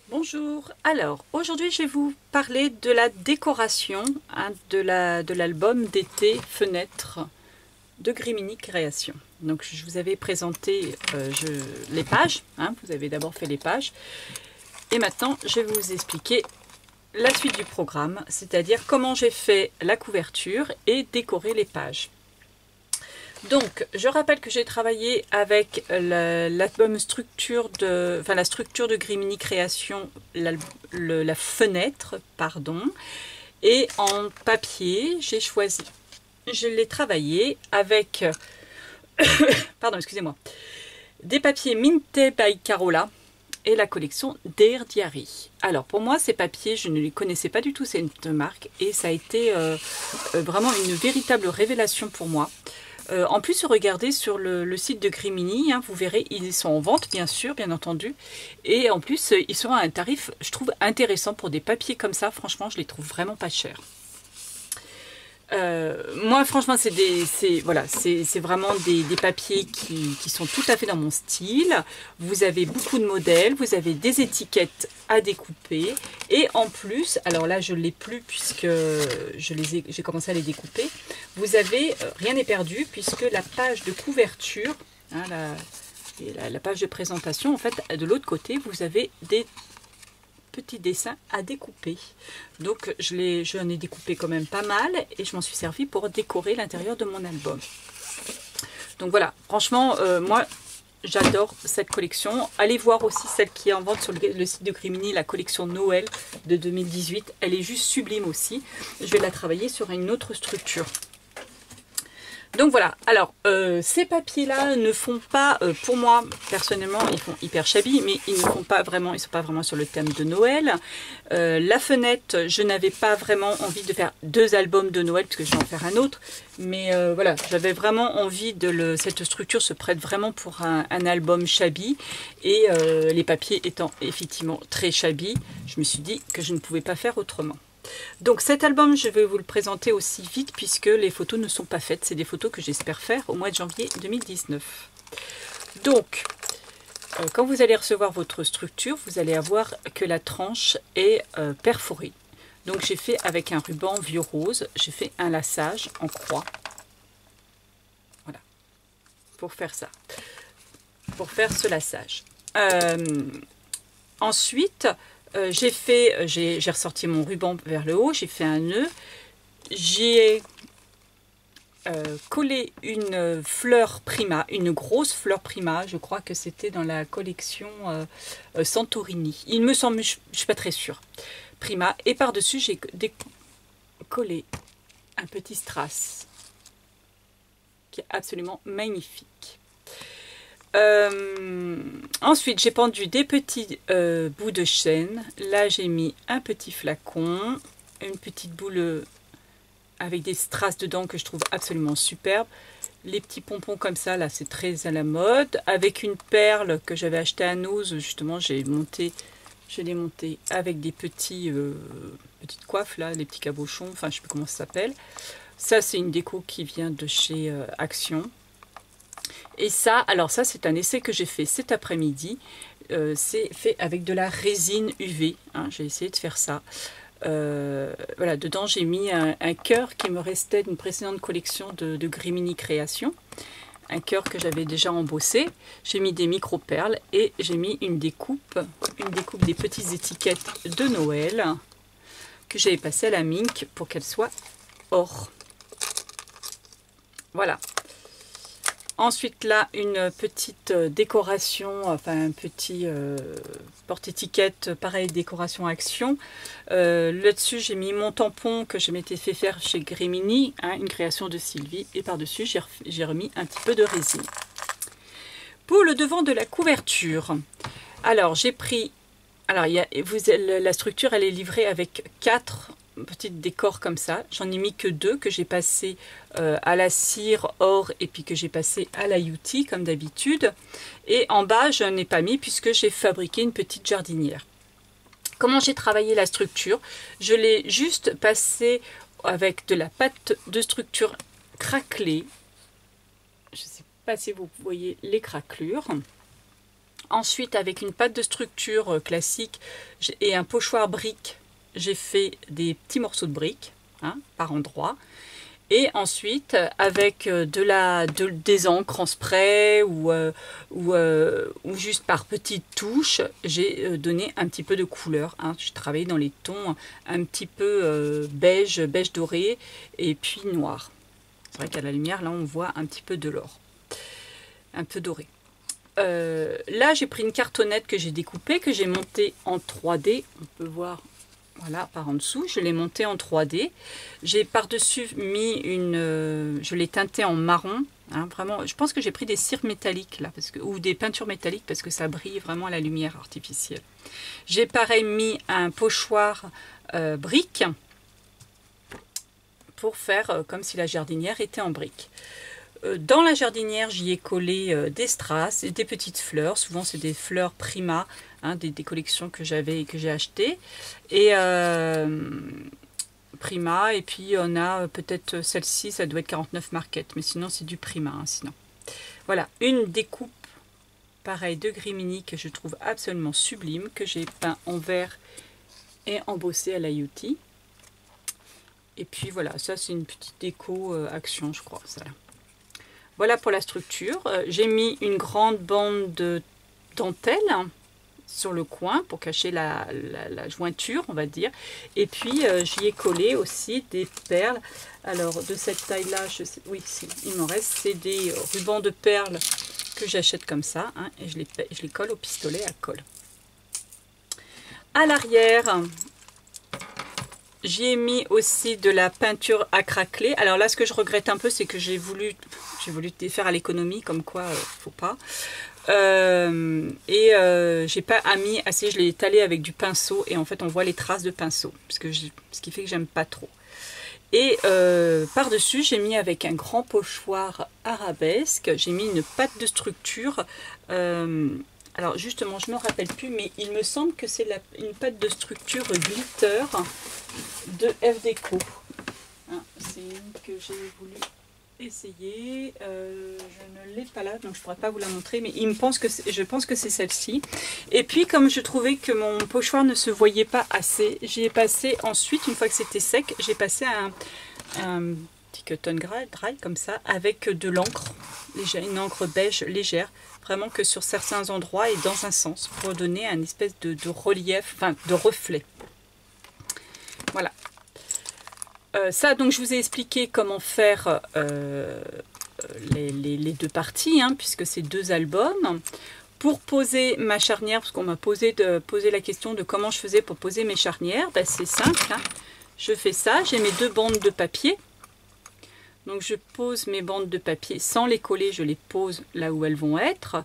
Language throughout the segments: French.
Bonjour, alors aujourd'hui je vais vous parler de la décoration de l'album d'été Fenêtre de Grimini Création. Donc je vous avais présenté les pages, vous avez d'abord fait les pages et maintenant je vais vous expliquer la suite du programme, c'est-à-dire comment j'ai fait la couverture et décorer les pages. Donc, je rappelle que j'ai travaillé avec l'album structure la structure de Grimini Création, la fenêtre, pardon, et en papier, je l'ai travaillé avec, pardon, excusez-moi, des papiers Minte by Carola et la collection Der Diary. Alors, pour moi, ces papiers, je ne les connaissais pas du tout, cette marque, et ça a été vraiment une véritable révélation pour moi. En plus, regardez sur le site de Grimini, vous verrez, ils sont en vente, bien sûr, bien entendu. Et en plus, ils sont à un tarif, je trouve, intéressant pour des papiers comme ça. Franchement, je les trouve vraiment pas chers. Moi, franchement, c'est vraiment des papiers qui sont tout à fait dans mon style. Vous avez beaucoup de modèles, vous avez des étiquettes à découper. Et en plus, alors là, je ne l'ai plus puisque j'ai commencé à les découper. Vous avez, rien n'est perdu puisque la page de couverture, la page de présentation, en fait, de l'autre côté, vous avez des petits dessins à découper. Donc j'en ai découpé quand même pas mal et je m'en suis servi pour décorer l'intérieur de mon album. Donc voilà, franchement, moi j'adore cette collection. Allez voir aussi celle qui est en vente sur le site de Grimini, la collection Noël de 2018. Elle est juste sublime aussi. Je vais la travailler sur une autre structure. Donc voilà, alors ces papiers-là ne font pas, pour moi personnellement, ils font hyper shabby, mais ils ne font pas vraiment, ils sont pas vraiment sur le thème de Noël. La fenêtre, je n'avais pas vraiment envie de faire 2 albums de Noël, parce que je vais en faire un autre. Mais voilà, j'avais vraiment envie cette structure se prête vraiment pour un album shabby. Et les papiers étant effectivement très shabby, je me suis dit que je ne pouvais pas faire autrement. Donc cet album, je vais vous le présenter aussi vite puisque les photos ne sont pas faites. C'est des photos que j'espère faire au mois de janvier 2019. Donc, quand vous allez recevoir votre structure, vous allez avoir que la tranche est perforée. Donc j'ai fait avec un ruban vieux rose, j'ai fait un laçage en croix. Voilà, pour faire ça, pour faire ce laçage. Ensuite, j'ai ressorti mon ruban vers le haut, j'ai fait un nœud, j'y ai collé une fleur prima, une grosse fleur prima, je crois que c'était dans la collection Santorini. Il me semble, je ne suis pas très sûre, prima, et par-dessus j'ai collé un petit strass qui est absolument magnifique. Ensuite j'ai pendu des petits bouts de chaîne. Là j'ai mis un petit flacon, une petite boule avec des strass dedans que je trouve absolument superbe. Les petits pompons comme ça, là c'est très à la mode, avec une perle que j'avais acheté à Nose. Justement je l'ai monté avec des petites coiffes là, les petits cabochons, enfin je sais plus comment ça s'appelle. Ça c'est une déco qui vient de chez Action. Et ça, alors ça c'est un essai que j'ai fait cet après-midi. C'est fait avec de la résine UV. J'ai essayé de faire ça. Voilà, dedans j'ai mis un cœur qui me restait d'une précédente collection de Grimini Création. Un cœur que j'avais déjà embossé. J'ai mis des micro-perles et j'ai mis une découpe des petites étiquettes de Noël que j'avais passé à la mink pour qu'elles soient or. Voilà. Ensuite là, une petite décoration, enfin un petit porte-étiquette, pareil, décoration Action. Là-dessus, j'ai mis mon tampon que je m'étais fait faire chez Grimini, une création de Sylvie. Et par-dessus, j'ai remis un petit peu de résine. Pour le devant de la couverture, alors j'ai pris... Alors la structure, elle est livrée avec 4 petites décors comme ça. J'en ai mis que 2 que j'ai passé à la cire or et puis que j'ai passé à la UT comme d'habitude. Et en bas, je n'ai pas mis puisque j'ai fabriqué une petite jardinière. Comment j'ai travaillé la structure? Je l'ai juste passé avec de la pâte de structure craquelée. Je ne sais pas si vous voyez les craquelures. Ensuite, avec une pâte de structure classique et un pochoir brique, j'ai fait des petits morceaux de briques, hein, par endroits. Et ensuite, avec des encres en spray ou juste par petites touches, j'ai donné un petit peu de couleur, hein. Je travaillé dans les tons un petit peu beige, beige doré et puis noir. C'est vrai qu'à la lumière, là, on voit un petit peu de l'or, un peu doré. Là, j'ai pris une cartonnette que j'ai découpée, que j'ai montée en 3D. On peut voir... Voilà, par en dessous, je l'ai monté en 3D. J'ai par-dessus mis je l'ai teinté en marron. Hein, vraiment, je pense que j'ai pris des cires métalliques là, ou des peintures métalliques parce que ça brille vraiment à la lumière artificielle. J'ai pareil mis un pochoir brique pour faire comme si la jardinière était en brique. Dans la jardinière, j'y ai collé des strass et des petites fleurs. Souvent, c'est des fleurs Prima, hein, des collections que j'avais et que j'ai achetées. Et Prima, et puis on a peut-être celle-ci, ça doit être 49 Market, mais sinon c'est du Prima. Hein, sinon. Voilà, une découpe pareil de Grimini que je trouve absolument sublime, que j'ai peint en vert et embossé à l'Ayuti. Et puis voilà, ça c'est une petite déco action, je crois, ça là. Voilà pour la structure. J'ai mis une grande bande de dentelle sur le coin pour cacher la jointure, on va dire. Et puis, j'y ai collé aussi des perles. Alors, de cette taille-là, oui, il m'en reste. C'est des rubans de perles que j'achète comme ça. Hein, et je les colle au pistolet à colle. À l'arrière... J'y ai mis aussi de la peinture à craqueler. Alors là, ce que je regrette un peu, c'est que j'ai voulu faire à l'économie, comme quoi, faut pas. J'ai pas mis assez, je l'ai étalé avec du pinceau et en fait, on voit les traces de pinceau, ce qui fait que j'aime pas trop. Et par-dessus, j'ai mis avec un grand pochoir arabesque, j'ai mis une pâte de structure. Alors justement, je ne me rappelle plus, mais il me semble que c'est une pâte de structure glitter de FDeco. Hein, c'est une que j'ai voulu essayer. Je ne l'ai pas là, donc je ne pourrais pas vous la montrer, mais je pense que c'est celle-ci. Et puis, comme je trouvais que mon pochoir ne se voyait pas assez, j'y ai passé ensuite, une fois que c'était sec, j'ai passé un petit cotton dry comme ça, avec de l'encre, une encre beige légère, vraiment que sur certains endroits et dans un sens, pour donner un espèce de relief, enfin de reflet. Voilà. Ça, donc, je vous ai expliqué comment faire les deux parties, hein, puisque c'est deux albums. Pour poser ma charnière, parce qu'on m'a posé la question de comment je faisais pour poser mes charnières, ben, c'est simple. Hein. Je fais ça, j'ai mes deux bandes de papier. Donc, je pose mes bandes de papier sans les coller, je les pose là où elles vont être.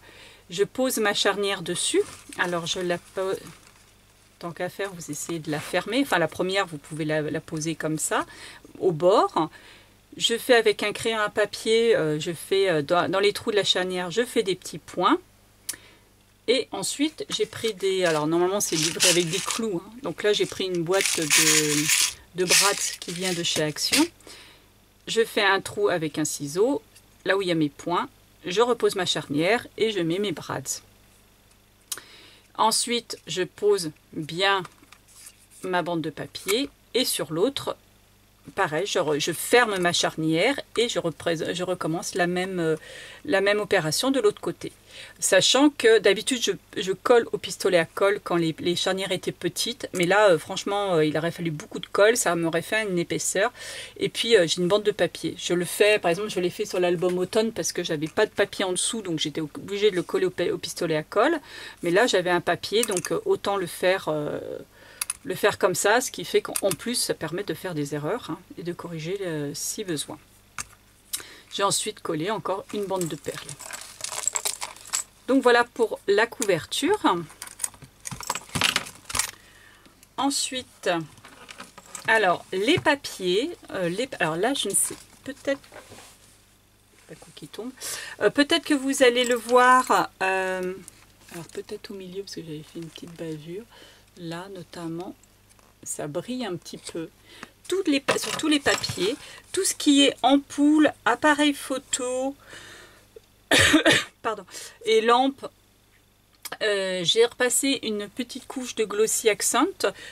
Je pose ma charnière dessus. Alors, je la pose... Tant qu'à faire, vous essayez de la fermer. Enfin, la première, vous pouvez la poser comme ça, au bord. Je fais avec un crayon à papier, je fais dans les trous de la charnière, je fais des petits points. Et ensuite, j'ai pris des... Alors, normalement, c'est livré avec des clous. Hein. Donc là, j'ai pris une boîte de brads qui vient de chez Action. Je fais un trou avec un ciseau, là où il y a mes points. Je repose ma charnière et je mets mes brads. Ensuite, je pose bien ma bande de papier et sur l'autre, pareil, je ferme ma charnière et je recommence la même opération de l'autre côté. Sachant que d'habitude, je colle au pistolet à colle quand les charnières étaient petites. Mais là, franchement, il aurait fallu beaucoup de colle. Ça m'aurait fait une épaisseur. Et puis, j'ai une bande de papier. Je le fais, par exemple, je l'ai fait sur l'album automne parce que j'avais pas de papier en dessous. Donc, j'étais obligée de le coller au pistolet à colle. Mais là, j'avais un papier. Donc, autant le faire comme ça. Ce qui fait qu'en plus, ça permet de faire des erreurs hein, et de corriger si besoin. J'ai ensuite collé encore une bande de perles. Donc voilà pour la couverture. Ensuite, alors les papiers, alors là je ne sais, peut-être, pas quoi qui tombe, peut-être que vous allez le voir, alors peut-être au milieu parce que j'avais fait une petite bavure, là notamment, ça brille un petit peu. Sur tous les papiers, tout ce qui est ampoule, appareil photo, pardon, et lampe J'ai repassé une petite couche de Glossy Accent.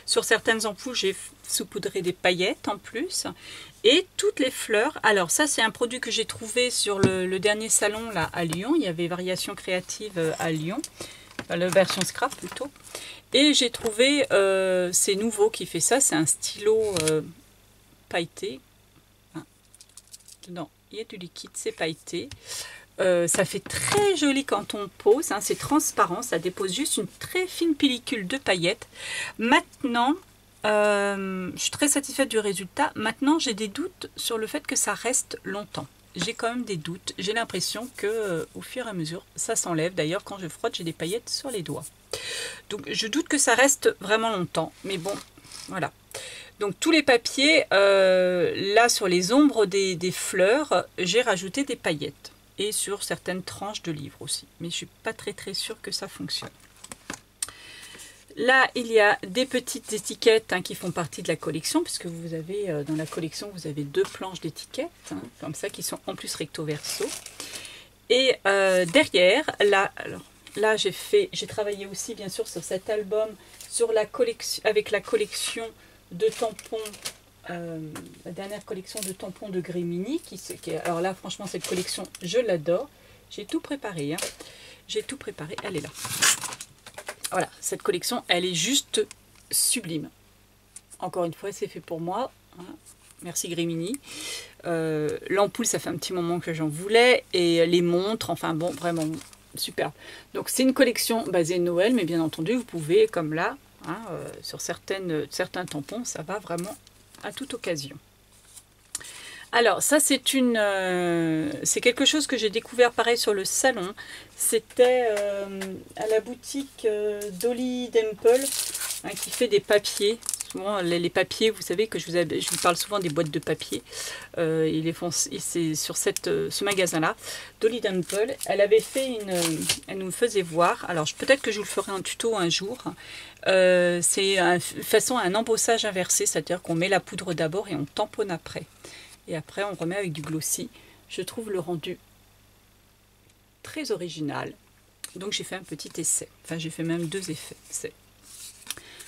Sur certaines ampoules, j'ai saupoudré des paillettes en plus. Et toutes les fleurs, alors ça c'est un produit que j'ai trouvé sur le dernier salon là à Lyon. Il y avait Variation Créative à Lyon, enfin, la version scrap plutôt. Et j'ai trouvé, c'est nouveau qui fait ça, c'est un stylo pailleté. Hein. Dedans, il y a du liquide, c'est pailleté. Ça fait très joli quand on pose, hein, c'est transparent, ça dépose juste une très fine pellicule de paillettes. Maintenant, je suis très satisfaite du résultat. Maintenant, j'ai des doutes sur le fait que ça reste longtemps. J'ai quand même des doutes. J'ai l'impression que au fur et à mesure, ça s'enlève. D'ailleurs, quand je frotte, j'ai des paillettes sur les doigts. Donc, je doute que ça reste vraiment longtemps. Mais bon, voilà. Donc, tous les papiers, là, sur les ombres des fleurs, j'ai rajouté des paillettes. Et sur certaines tranches de livres aussi. Mais je ne suis pas très sûre que ça fonctionne. Là, il y a des petites étiquettes hein, qui font partie de la collection, puisque vous avez dans la collection, vous avez 2 planches d'étiquettes, hein, comme ça, qui sont en plus recto verso. Et derrière, là, alors, là j'ai travaillé aussi, bien sûr, sur cet album, sur la collection, avec la collection de tampons, la dernière collection de tampons de Grimini. Alors là, franchement, cette collection, je l'adore. J'ai tout préparé, hein. J'ai tout préparé, elle est là. Voilà, cette collection, elle est juste sublime. Encore une fois, c'est fait pour moi. Hein. Merci Grimini. L'ampoule, ça fait un petit moment que j'en voulais. Et les montres, enfin bon, vraiment super. Donc c'est une collection basée Noël, mais bien entendu, vous pouvez, comme là, hein, sur certains tampons, ça va vraiment à toute occasion. Alors ça c'est quelque chose que j'ai découvert pareil sur le salon. C'était à la boutique Dolly Demple hein, qui fait des papiers. Souvent les papiers, vous savez que je vous parle souvent des boîtes de papier. C'est sur ce magasin-là, Dolly Demple. Elle avait fait elle nous faisait voir. Alors peut-être que je vous le ferai en tuto un jour. C'est façon un embossage inversé, c'est-à-dire qu'on met la poudre d'abord et on tamponne après. Et après, on remet avec du glossy. Je trouve le rendu très original. Donc, j'ai fait un petit essai. Enfin, j'ai fait même 2 essais.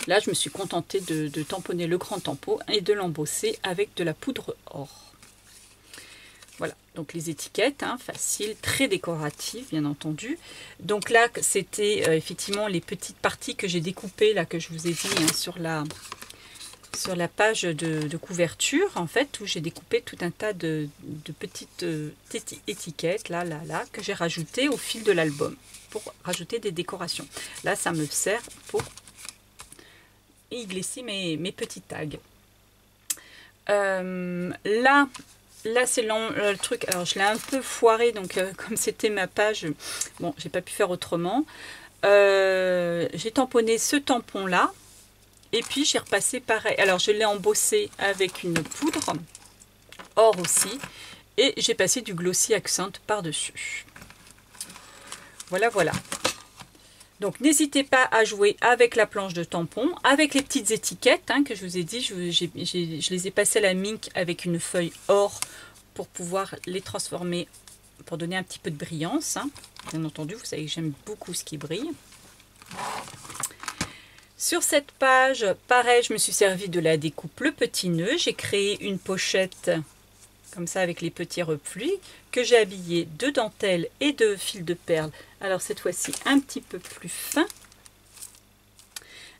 Là, je me suis contentée de tamponner le grand tampon et de l'embosser avec de la poudre or. Voilà. Donc, les étiquettes, hein, faciles, très décoratives, bien entendu. Donc là, c'était effectivement les petites parties que j'ai découpées, là, que je vous ai dit, hein, sur la page de couverture, en fait, où j'ai découpé tout un tas de petites étiquettes, là, que j'ai rajoutées au fil de l'album, pour rajouter des décorations. Là, ça me sert pour y glisser mes petits tags. Là, c'est le truc, alors je l'ai un peu foiré, donc comme c'était ma page, bon, j'ai pas pu faire autrement. J'ai tamponné ce tampon-là. Et puis j'ai repassé pareil. Alors je l'ai embossé avec une poudre or aussi. Et j'ai passé du Glossy Accent par-dessus. Voilà, voilà. Donc n'hésitez pas à jouer avec la planche de tampon, avec les petites étiquettes hein, que je vous ai dit. Je les ai passées à la mink avec une feuille or pour pouvoir les transformer, pour donner un petit peu de brillance. Hein. Bien entendu, vous savez que j'aime beaucoup ce qui brille. Sur cette page, pareil, je me suis servi de la découpe le petit nœud. J'ai créé une pochette comme ça avec les petits replis que j'ai habillé de dentelle et de fil de perles. Alors cette fois-ci un petit peu plus fin.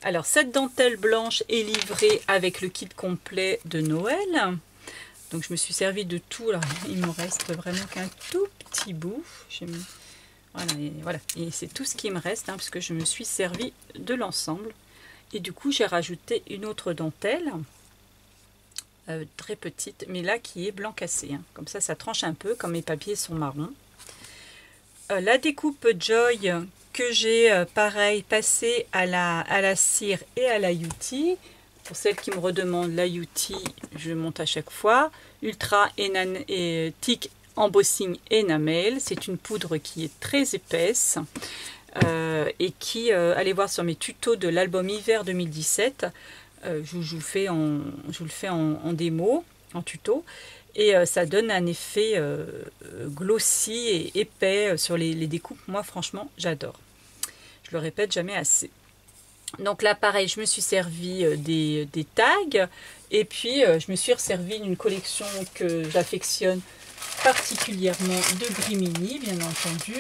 Alors cette dentelle blanche est livrée avec le kit complet de Noël. Donc je me suis servi de tout. Alors il me reste vraiment qu'un tout petit bout. Voilà, et c'est tout ce qui me reste hein, puisque je me suis servi de l'ensemble. Et du coup, j'ai rajouté une autre dentelle, très petite, mais là qui est blanc cassé. Hein. Comme ça tranche un peu, comme mes papiers sont marrons. La découpe Joy que j'ai, pareil, passée à la cire et à la l'IUT. Pour celles qui me redemandent, l'IUT, je monte à chaque fois. Ultra Thick Embossing Enamel. C'est une poudre qui est très épaisse. Et qui, allez voir sur mes tutos de l'album hiver 2017, je vous le fais en démo, en tuto, et ça donne un effet glossy et épais sur les découpes. Moi franchement j'adore. Je le répète jamais assez. Donc là, pareil, je me suis servi des tags. Et puis, je me suis resservi d'une collection que j'affectionne particulièrement de Grimini, bien entendu.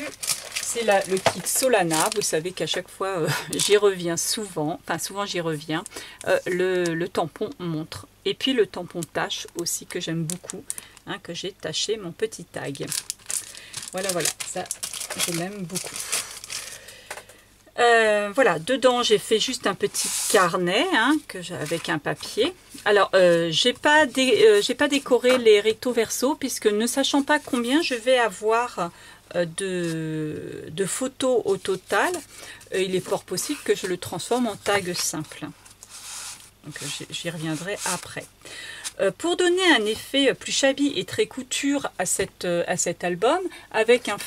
C'est le kit Solana. Vous savez qu'à chaque fois, j'y reviens souvent. Enfin, souvent, j'y reviens. Le tampon montre. Et puis, le tampon tache aussi, que j'aime beaucoup. Hein, que j'ai taché mon petit tag. Voilà, voilà. Ça, je l'aime beaucoup. Voilà, dedans j'ai fait juste un petit carnet hein, avec un papier. Alors j'ai pas décoré les recto verso puisque ne sachant pas combien je vais avoir de photos au total, il est fort possible que je le transforme en tag simple. Donc j'y reviendrai après. Pour donner un effet plus shabby et très couture à cet album, avec un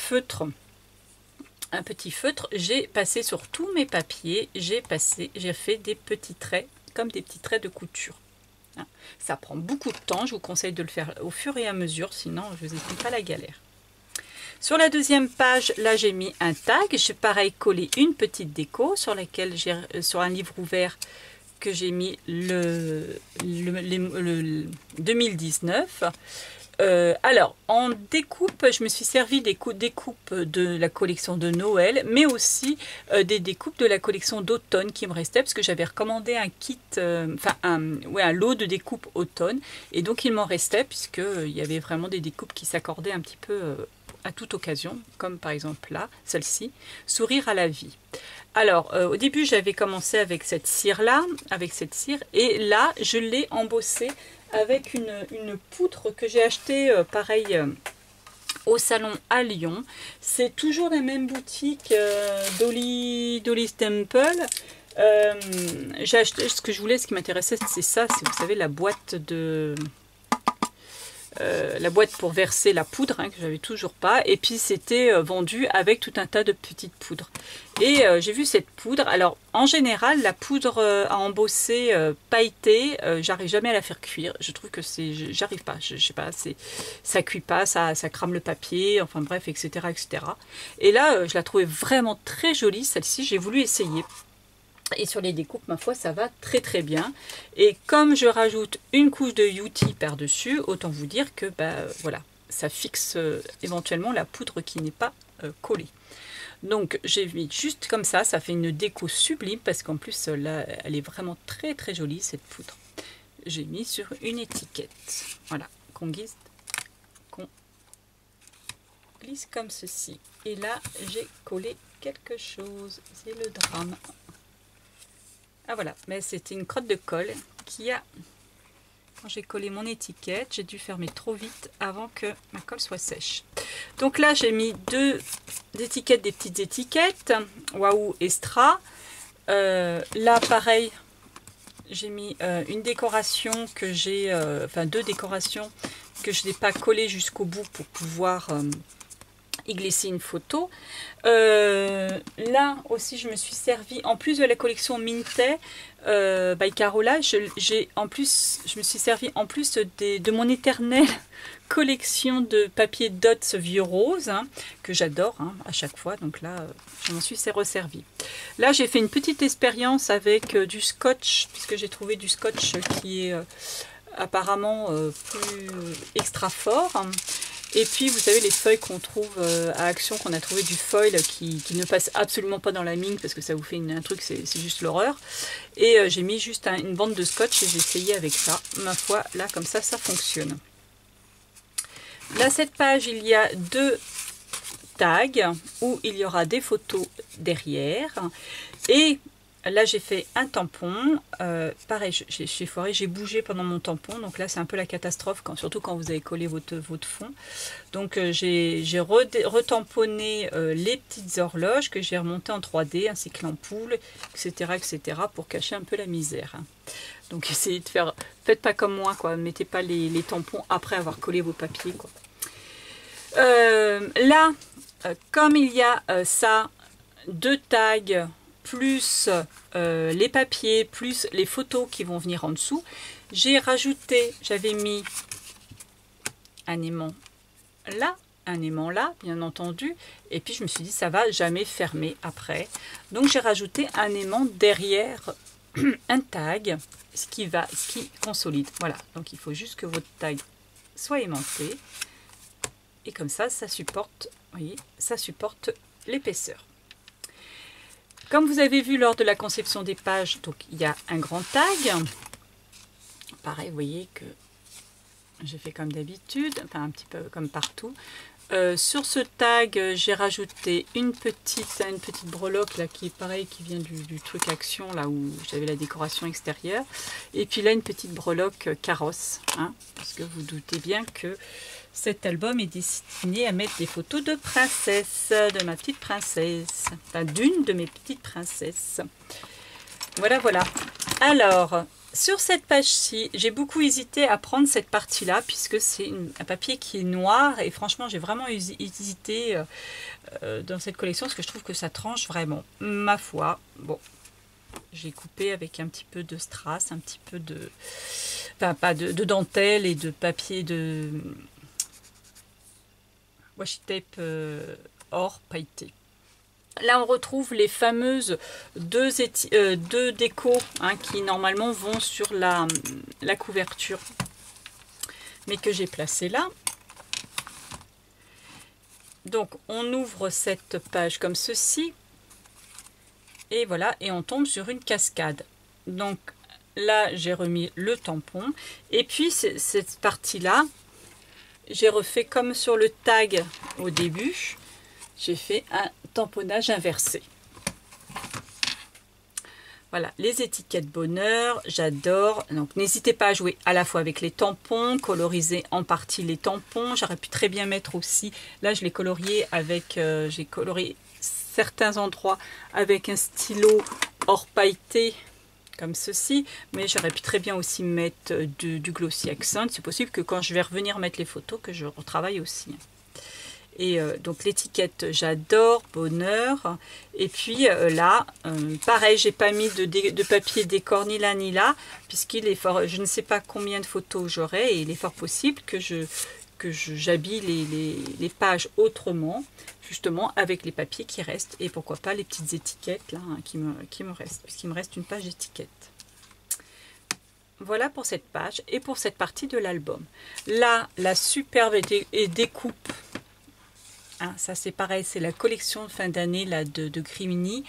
petit feutre, j'ai passé sur tous mes papiers, j'ai fait des petits traits, comme des petits traits de couture. Ça prend beaucoup de temps, je vous conseille de le faire au fur et à mesure, sinon je vous explique pas la galère. Sur la deuxième page, là j'ai mis un tag, j'ai pareil collé une petite déco sur laquelle sur un livre ouvert que j'ai mis le 2019. Alors, en découpe, je me suis servi des découpes de la collection de Noël, mais aussi des découpes de la collection d'automne qui me restait, parce que j'avais recommandé un kit, un lot de découpes automne, et donc il m'en restait, puisqu'il y avait vraiment des découpes qui s'accordaient un petit peu à toute occasion, comme par exemple là, celle-ci, Sourire à la vie. Alors, au début, j'avais commencé avec cette cire-là, et là, je l'ai embossée avec une poutre que j'ai achetée, pareil, au salon à Lyon. C'est toujours la même boutique, Dolly's Temple. J'ai acheté ce que je voulais, ce qui m'intéressait, c'est ça, c'est, vous savez, la boîte pour verser la poudre, hein, que j'avais toujours pas, et puis c'était vendu avec tout un tas de petites poudres. Et j'ai vu cette poudre. Alors en général, la poudre à embosser pailletée, j'arrive jamais à la faire cuire. Je trouve que j'arrive pas, je sais pas, ça cuit pas, ça crame le papier, enfin bref, etc., etc. Et là, je la trouvais vraiment très jolie, celle-ci. J'ai voulu essayer. Et sur les découpes, ma foi, ça va très très bien. Et comme je rajoute une couche de Youti par-dessus, autant vous dire que voilà, ça fixe éventuellement la poudre qui n'est pas collée. Donc j'ai mis juste comme ça fait une déco sublime parce qu'en plus là, elle est vraiment très très jolie cette poudre. J'ai mis sur une étiquette. Voilà, qu'on glisse comme ceci. Et là, j'ai collé quelque chose. C'est le drame. Ah voilà, mais c'était une crotte de colle qui a... Quand j'ai collé mon étiquette, j'ai dû fermer trop vite avant que ma colle soit sèche. Donc là, j'ai mis deux étiquettes, des petites étiquettes. Waouh, Extra. Là, pareil, j'ai mis une décoration que j'ai... deux décorations que je n'ai pas collées jusqu'au bout pour pouvoir... y glisser une photo. Là aussi je me suis servi, en plus de la collection Mintet by Carola, je me suis servi en plus de mon éternelle collection de papier Dots vieux rose, hein, que j'adore hein, à chaque fois, donc là je m'en suis resservi. Là j'ai fait une petite expérience avec du scotch, puisque j'ai trouvé du scotch qui est apparemment plus extra fort. Et puis vous savez les feuilles qu'on trouve à Action, qu'on a trouvé du foil qui ne passe absolument pas dans la mine parce que ça vous fait un truc, c'est juste l'horreur. Et j'ai mis juste une bande de scotch et j'ai essayé avec ça. Ma foi, là comme ça fonctionne. Là cette page, il y a deux tags où il y aura des photos derrière. Et là j'ai fait un tampon, pareil j'ai foiré, j'ai bougé pendant mon tampon, donc là c'est un peu la catastrophe, surtout quand vous avez collé votre fond. Donc j'ai retamponné les petites horloges que j'ai remontées en 3D, ainsi que l'ampoule, etc., pour cacher un peu la misère. Donc essayez de faire, faites pas comme moi, quoi, mettez pas les tampons après avoir collé vos papiers, quoi. Là, comme il y a deux tags, plus les papiers, plus les photos qui vont venir en dessous, j'ai rajouté, j'avais mis un aimant là, un aimant là, bien entendu. Et puis je me suis dit, ça va jamais fermer après. Donc j'ai rajouté un aimant derrière un tag, ce qui consolide. Voilà, donc il faut juste que votre tag soit aimanté. Et comme ça, ça supporte, vous voyez, ça supporte l'épaisseur. Comme vous avez vu lors de la conception des pages, donc il y a un grand tag. Pareil, vous voyez que j'ai fait comme d'habitude, enfin un petit peu comme partout. Sur ce tag, j'ai rajouté une petite breloque là qui est pareil, qui vient du truc Action, là où j'avais la décoration extérieure. Et puis là, une petite breloque carrosse, hein, parce que vous doutez bien que cet album est destiné à mettre des photos de princesse, de ma petite princesse, enfin d'une de mes petites princesses. Voilà, voilà. Alors, sur cette page-ci, j'ai beaucoup hésité à prendre cette partie-là, puisque c'est un papier qui est noir, et franchement, j'ai vraiment hésité dans cette collection, parce que je trouve que ça tranche vraiment. Ma foi, bon, j'ai coupé avec un petit peu de strass, un petit peu de... Enfin, pas de dentelle et de papier de... washi tape or pailleté. Là, on retrouve les fameuses deux décos, hein, qui normalement vont sur la couverture, mais que j'ai placé là. Donc, on ouvre cette page comme ceci, et voilà, et on tombe sur une cascade. Donc là, j'ai remis le tampon, et puis cette partie-là, j'ai refait comme sur le tag au début, j'ai fait un tamponnage inversé. Voilà, les étiquettes bonheur, j'adore. Donc n'hésitez pas à jouer à la fois avec les tampons, coloriser en partie les tampons. J'aurais pu très bien mettre aussi, là je l'ai colorié avec, j'ai colorié certains endroits avec un stylo or pailleté, comme ceci, mais j'aurais pu très bien aussi mettre du glossy accent. C'est possible que quand je vais revenir mettre les photos, que je retravaille aussi. Et donc l'étiquette j'adore, bonheur. Et puis là, pareil, j'ai pas mis de papier décor ni là ni là, puisqu'il est fort, je ne sais pas combien de photos j'aurai, et il est fort possible que j'habille les pages autrement, justement avec les papiers qui restent, et pourquoi pas les petites étiquettes là, hein, qui me restent, puisqu'il me reste une page d'étiquette. Voilà pour cette page et pour cette partie de l'album. Là, la superbe découpe. Hein, ça c'est pareil, c'est la collection de fin d'année là de Grimini.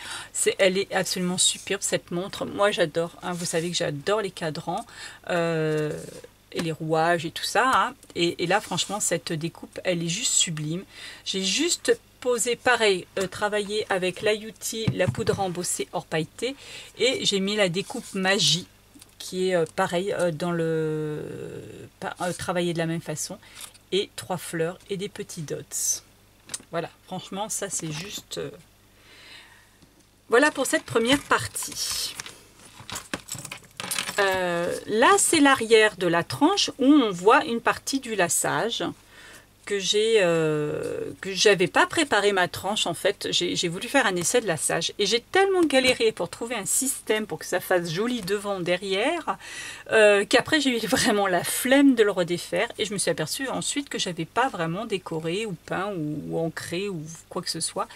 Elle est absolument superbe cette montre. Moi j'adore. Hein, vous savez que j'adore les cadrans et les rouages et tout ça. Hein, et là franchement cette découpe elle est juste sublime. J'ai juste posé pareil, travaillé avec l'Ayuti, la poudre embossée or pailleté, et j'ai mis la découpe magie qui est pareil travaillé de la même façon, et 3 fleurs et des petits dots. Voilà, franchement, ça c'est juste... Voilà pour cette première partie. Là, c'est l'arrière de la tranche où on voit une partie du laçage que j'avais pas préparé ma tranche en fait. J'ai voulu faire un essai de laçage et j'ai tellement galéré pour trouver un système pour que ça fasse joli devant, derrière, qu'après j'ai eu vraiment la flemme de le redéfaire, et je me suis aperçue ensuite que j'avais pas vraiment décoré ou peint ou ancré ou quoi que ce soit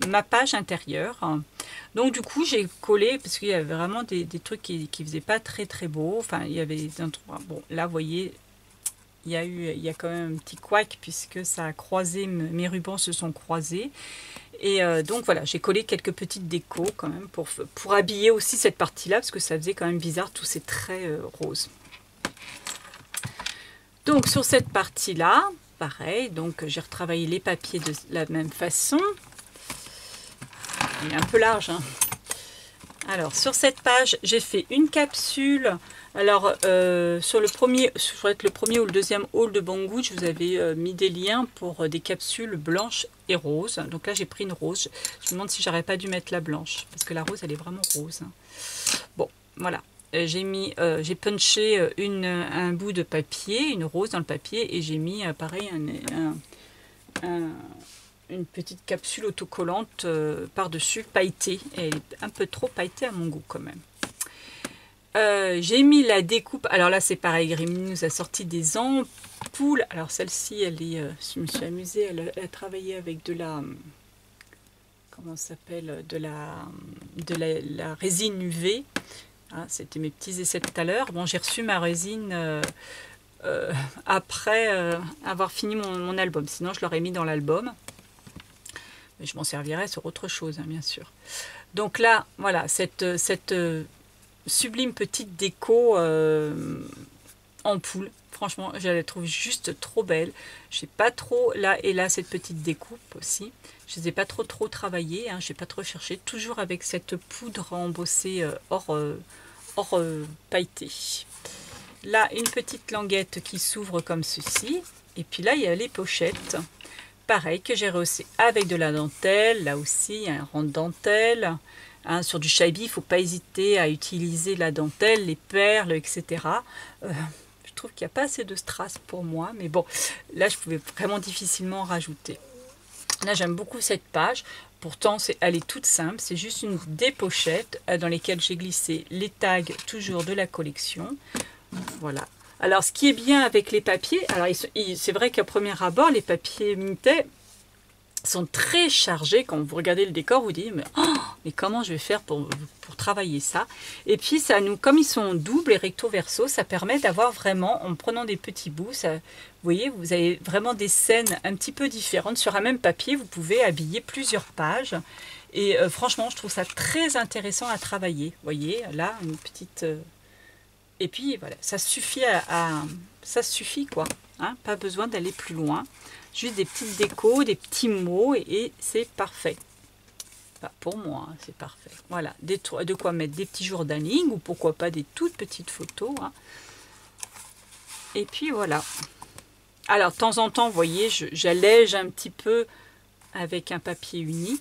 ma page intérieure. Donc du coup j'ai collé, parce qu'il y avait vraiment des trucs qui faisaient pas très beau. Enfin il y avait bon là vous voyez, il y a quand même un petit couac puisque ça a croisé, mes rubans se sont croisés. Et donc voilà, j'ai collé quelques petites décos quand même pour habiller aussi cette partie-là, parce que ça faisait quand même bizarre tous ces traits roses. Donc sur cette partie-là, pareil, donc j'ai retravaillé les papiers de la même façon. Il est un peu large, hein. Alors sur cette page, j'ai fait une capsule. Alors sur le premier ou le deuxième haul de Banggood, je vous avais mis des liens pour des capsules blanches et roses. Donc là j'ai pris une rose. Je me demande si j'aurais pas dû mettre la blanche, parce que la rose elle est vraiment rose. Bon voilà, j'ai punché un bout de papier, une rose dans le papier, et j'ai mis pareil une petite capsule autocollante par-dessus, pailletée. Elle est un peu trop pailletée à mon goût quand même. J'ai mis la découpe. Alors là, c'est pareil. Grimini nous a sorti des ampoules. Alors celle-ci, elle est. Je me suis amusée. Elle a travaillé avec de la. Comment ça s'appelle? De la résine UV. Hein, c'était mes petits essais de tout à l'heure. Bon, j'ai reçu ma résine après avoir fini mon album. Sinon, je l'aurais mis dans l'album. Mais je m'en servirais sur autre chose, hein, bien sûr. Donc là, voilà, cette sublime petite déco ampoule. Franchement, je la trouve juste trop belle. Je n'ai pas trop, là et là, cette petite découpe aussi. Je ne les ai pas trop travaillées, hein, je n'ai pas trop cherché. Toujours avec cette poudre embossée hors pailleté. Là, une petite languette qui s'ouvre comme ceci. Et puis là, il y a les pochettes. Pareil, que j'ai rehaussé avec de la dentelle. Là aussi, il y a un rang de dentelle. Hein, sur du Shabby, il ne faut pas hésiter à utiliser la dentelle, les perles, etc. Je trouve qu'il n'y a pas assez de strass pour moi. Mais bon, là, je pouvais vraiment difficilement en rajouter. Là, j'aime beaucoup cette page. Pourtant, elle est toute simple. C'est juste des pochettes dans lesquelles j'ai glissé les tags toujours de la collection. Voilà. Alors, ce qui est bien avec les papiers, alors c'est vrai qu'à premier abord, les papiers Mintet sont très chargés. Quand vous regardez le décor, vous dites mais comment je vais faire pour travailler ça? Et puis, ça comme ils sont doubles et recto verso, ça permet d'avoir vraiment, en prenant des petits bouts, ça, vous voyez, vous avez vraiment des scènes un petit peu différentes. Sur un même papier, vous pouvez habiller plusieurs pages. Et franchement, je trouve ça très intéressant à travailler. Vous voyez, là, une petite... Et puis voilà, ça suffit ça suffit quoi, hein, pas besoin d'aller plus loin. Juste des petites décos, des petits mots et c'est parfait. Enfin, pour moi, hein, c'est parfait. Voilà, de quoi mettre des petits journalings ou pourquoi pas des toutes petites photos. Hein. Et puis voilà. Alors, de temps en temps, vous voyez, j'allège un petit peu avec un papier uni.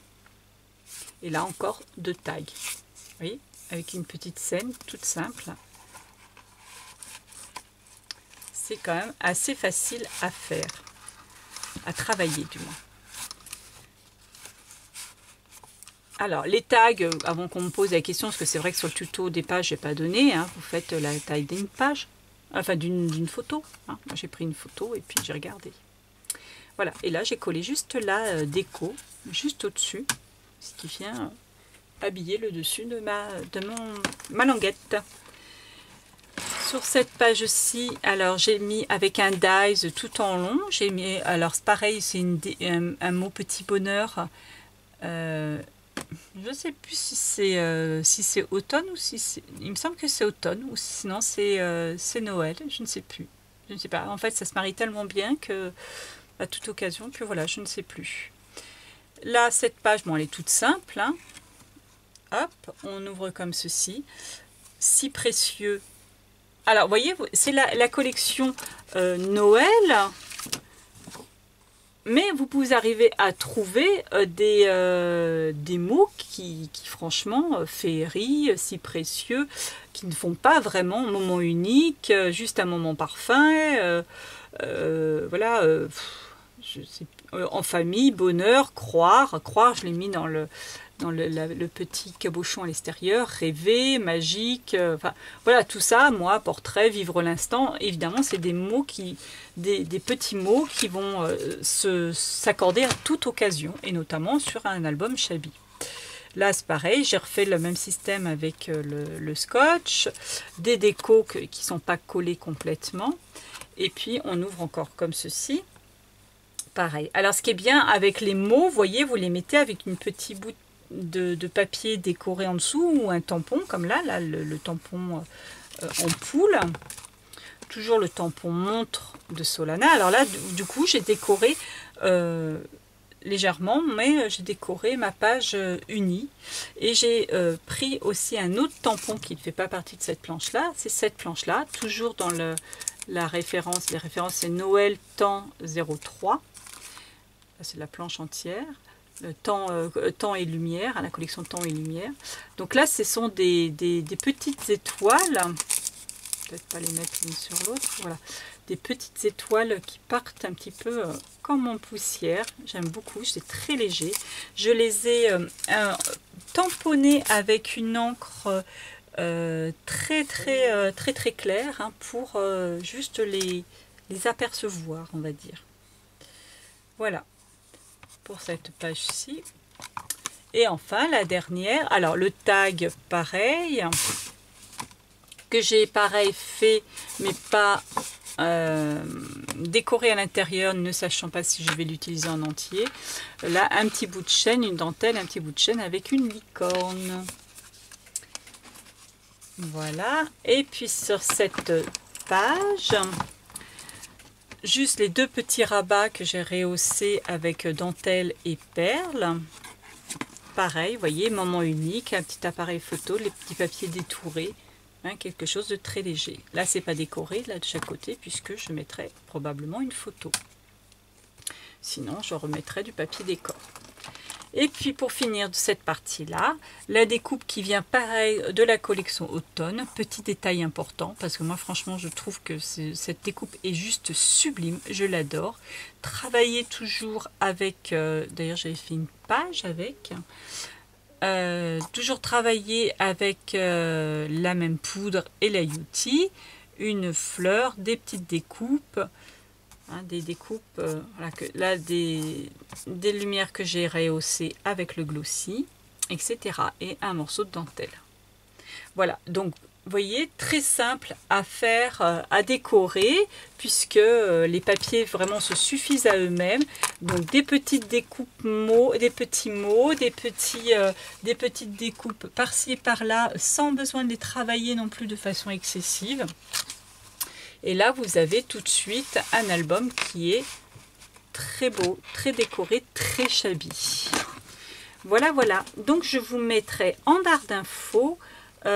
Et là encore, 2 tags. Vous voyez, avec une petite scène toute simple. C'est quand même assez facile à faire, à travailler du moins. Alors, les tags, avant qu'on me pose la question, parce que c'est vrai que sur le tuto des pages, je n'ai pas donné, hein, vous faites la taille d'une page, enfin d'une photo. Hein. Moi, j'ai pris une photo et puis j'ai regardé. Voilà, et là, j'ai collé juste la déco, juste au-dessus, ce qui vient habiller le dessus de ma languette. Sur cette page-ci, alors j'ai mis avec un dies tout en long. J'ai mis, alors c'est pareil, c'est un mot petit bonheur. Je ne sais plus si c'est automne ou si c'est... Il me semble que c'est automne ou sinon c'est Noël. Je ne sais plus. Je ne sais pas. En fait, ça se marie tellement bien que à toute occasion que voilà, je ne sais plus. Là, cette page, bon, elle est toute simple. Hein. Hop, on ouvre comme ceci. Si précieux. Alors, vous voyez, c'est la collection Noël, mais vous arriver à trouver des mots qui franchement, féerie, si précieux, qui ne font pas vraiment un moment unique, juste un moment parfum, voilà, je sais, en famille, bonheur, croire, je l'ai mis dans le petit cabochon à l'extérieur, rêver, magique, enfin voilà, tout ça, moi, portrait, vivre l'instant, évidemment, c'est des mots des petits mots qui vont s'accorder à toute occasion, et notamment sur un album Shabby. Là, c'est pareil, j'ai refait le même système avec le scotch, des décos qui ne sont pas collés complètement, et puis on ouvre encore comme ceci. Pareil. Alors, ce qui est bien avec les mots, vous voyez, vous les mettez avec une petite bout de papier décoré en dessous ou un tampon, comme là le tampon ampoule. Toujours le tampon montre de Solana. Alors là, du coup, j'ai décoré légèrement, mais j'ai décoré ma page unie. Et j'ai pris aussi un autre tampon qui ne fait pas partie de cette planche-là. C'est cette planche-là, toujours dans la référence. Les références, c'est Noël temps 03. C'est la planche entière. Temps et lumière, à la collection Temps et lumière. Donc là, ce sont des petites étoiles. Peut-être pas les mettre l'une sur l'autre. Voilà, des petites étoiles qui partent un petit peu comme en poussière. J'aime beaucoup, c'est très léger. Je les ai tamponnées avec une encre très claires hein, pour juste les apercevoir, on va dire. Voilà pour cette page-ci. Et enfin, la dernière, alors le tag, pareil, que j'ai pareil fait, mais pas décoré à l'intérieur, ne sachant pas si je vais l'utiliser en entier. Là, un petit bout de chaîne, une dentelle, un petit bout de chaîne avec une licorne. Voilà. Et puis sur cette page, juste les deux petits rabats que j'ai rehaussés avec dentelle et perles. Pareil, vous voyez, moment unique, un petit appareil photo, les petits papiers détourés. Quelque chose de très léger. Là, c'est pas décoré, là de chaque côté, puisque je mettrai probablement une photo. Sinon, je remettrai du papier décor. Et puis, pour finir de cette partie-là, la découpe qui vient pareil de la collection automne. Petit détail important, parce que moi, franchement, je trouve que cette découpe est juste sublime. Je l'adore. Travailler toujours avec... D'ailleurs, j'avais fait une page avec... toujours travailler avec la même poudre et la Youti, une fleur, des petites découpes, hein, des découpes, voilà, là des lumières que j'ai rehaussées avec le glossy, etc. Et un morceau de dentelle. Voilà, donc vous voyez, très simple à faire, à décorer, puisque les papiers vraiment se suffisent à eux-mêmes. Donc des petites découpes mots, des petits mots, des petites découpes par-ci et par-là, sans besoin de les travailler non plus de façon excessive. Et là, vous avez tout de suite un album qui est très beau, très décoré, très shabby. Voilà, voilà. Donc je vous mettrai en barre d'infos non,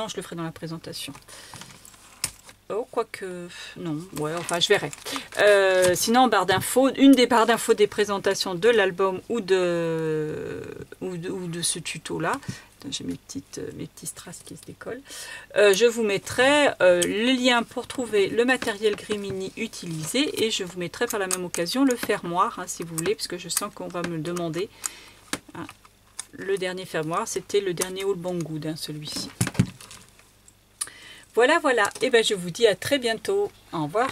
je le ferai dans la présentation. Oh, quoique... Non, ouais, enfin, je verrai. Sinon, en barre d'infos, une des barres d'infos des présentations de l'album ou de ce tuto-là. J'ai mes petits strass qui se décollent. Je vous mettrai le lien pour trouver le matériel Grimini utilisé. Et je vous mettrai par la même occasion le fermoir, hein, si vous voulez, parce que je sens qu'on va me le demander. Hein. Le dernier fermoir, c'était le dernier All Banggood, hein, celui-ci. Voilà, voilà. Et ben je vous dis à très bientôt. Au revoir.